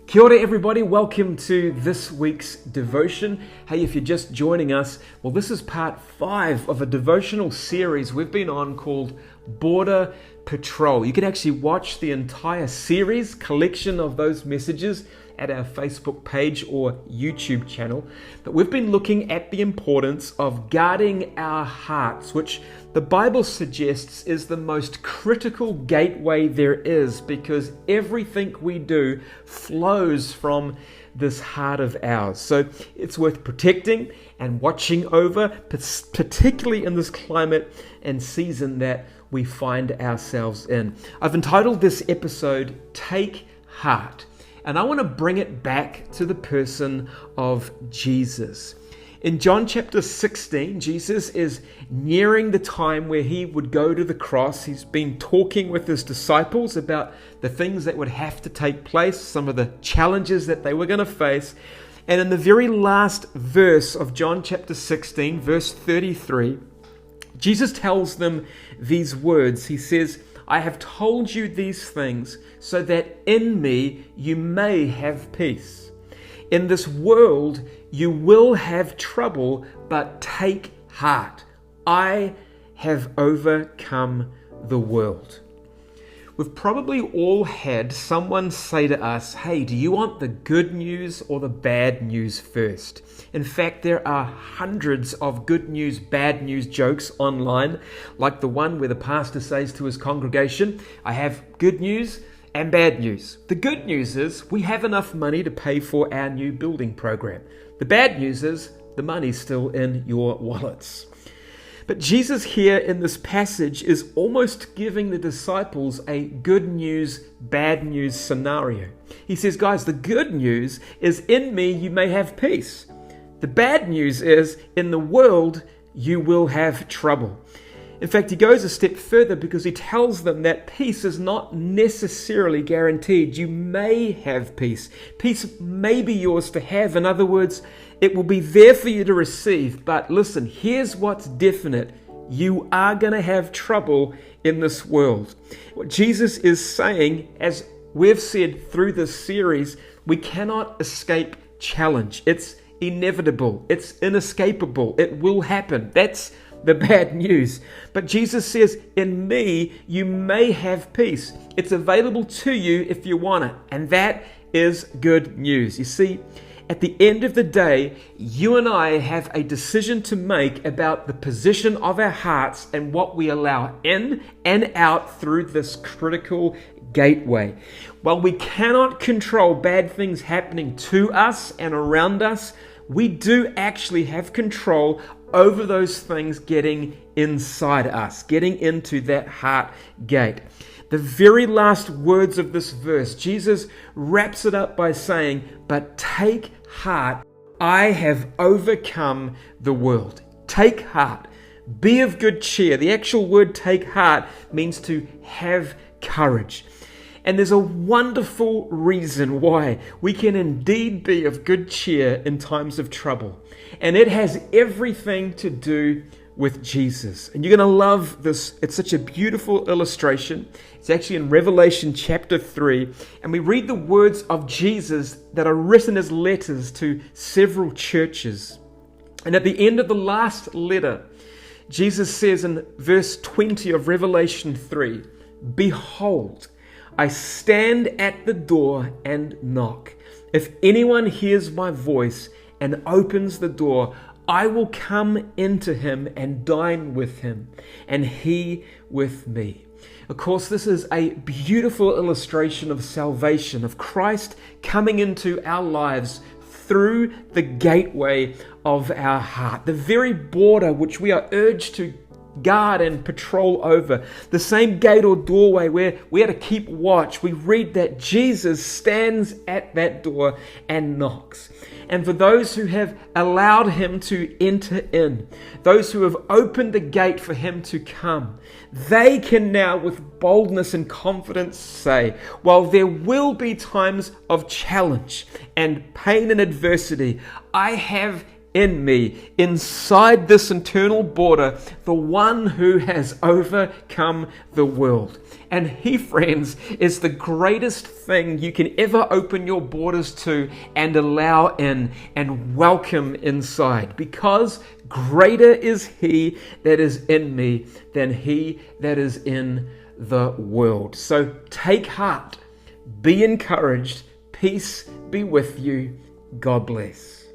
Kia ora everybody, welcome to this week's devotion. Hey, if you're just joining us, well, this is part 5 of a devotional series we've been on called Border Patrol. You can actually watch the entire series, collection of those messages at our Facebook page or YouTube channel. But we've been looking at the importance of guarding our hearts, which the Bible suggests is the most critical gateway there is, because everything we do flows from this heart of ours. So it's worth protecting and watching over, particularly in this climate and season that we find ourselves in. I've entitled this episode, Take Heart. And I want to bring it back to the person of Jesus. In John chapter 16, Jesus is nearing the time where he would go to the cross. He's been talking with his disciples about the things that would have to take place, some of the challenges that they were going to face. And in the very last verse of John chapter 16, verse 33, Jesus tells them these words. He says, I have told you these things so that in me you may have peace. In this world you will have trouble, but take heart. I have overcome the world. We've probably all had someone say to us, hey, do you want the good news or the bad news first? In fact, there are hundreds of good news, bad news jokes online, like the one where the pastor says to his congregation, I have good news and bad news. The good news is we have enough money to pay for our new building program. The bad news is the money's still in your wallets. But Jesus here in this passage is almost giving the disciples a good news, bad news scenario. He says, guys, the good news is in me you may have peace. The bad news is in the world you will have trouble. In fact, he goes a step further because he tells them that peace is not necessarily guaranteed. You may have peace. Peace may be yours to have. In other words, it will be there for you to receive. But listen, here's what's definite. You are going to have trouble in this world. What Jesus is saying, as we've said through this series, we cannot escape challenge. It's inevitable. It's inescapable. It will happen. That's the bad news. But Jesus says, in me, you may have peace. It's available to you if you want it. And that is good news. You see, at the end of the day, you and I have a decision to make about the position of our hearts and what we allow in and out through this critical gateway. While we cannot control bad things happening to us and around us, we do actually have control over those things getting inside us, getting into that heart gate. The very last words of this verse, Jesus wraps it up by saying, but take heart, I have overcome the world. Take heart. Be of good cheer. The actual word take heart means to have courage. And there's a wonderful reason why we can indeed be of good cheer in times of trouble. And it has everything to do with Jesus. And you're going to love this. It's such a beautiful illustration. It's actually in Revelation chapter 3. And we read the words of Jesus that are written as letters to several churches. And at the end of the last letter, Jesus says in verse 20 of Revelation 3, behold, I stand at the door and knock. If anyone hears my voice and opens the door, I will come into him and dine with him, and he with me. Of course, this is a beautiful illustration of salvation, of Christ coming into our lives through the gateway of our heart, the very border which we are urged to guard and patrol over, the same gate or doorway where we are to keep watch. We read that Jesus stands at that door and knocks. And for those who have allowed him to enter in, those who have opened the gate for him to come, they can now with boldness and confidence say, while there will be times of challenge and pain and adversity, I have in me, inside this internal border, the one who has overcome the world. And he, friends, is the greatest thing you can ever open your borders to and allow in and welcome inside, because greater is he that is in me than he that is in the world. So take heart, be encouraged, peace be with you. God bless.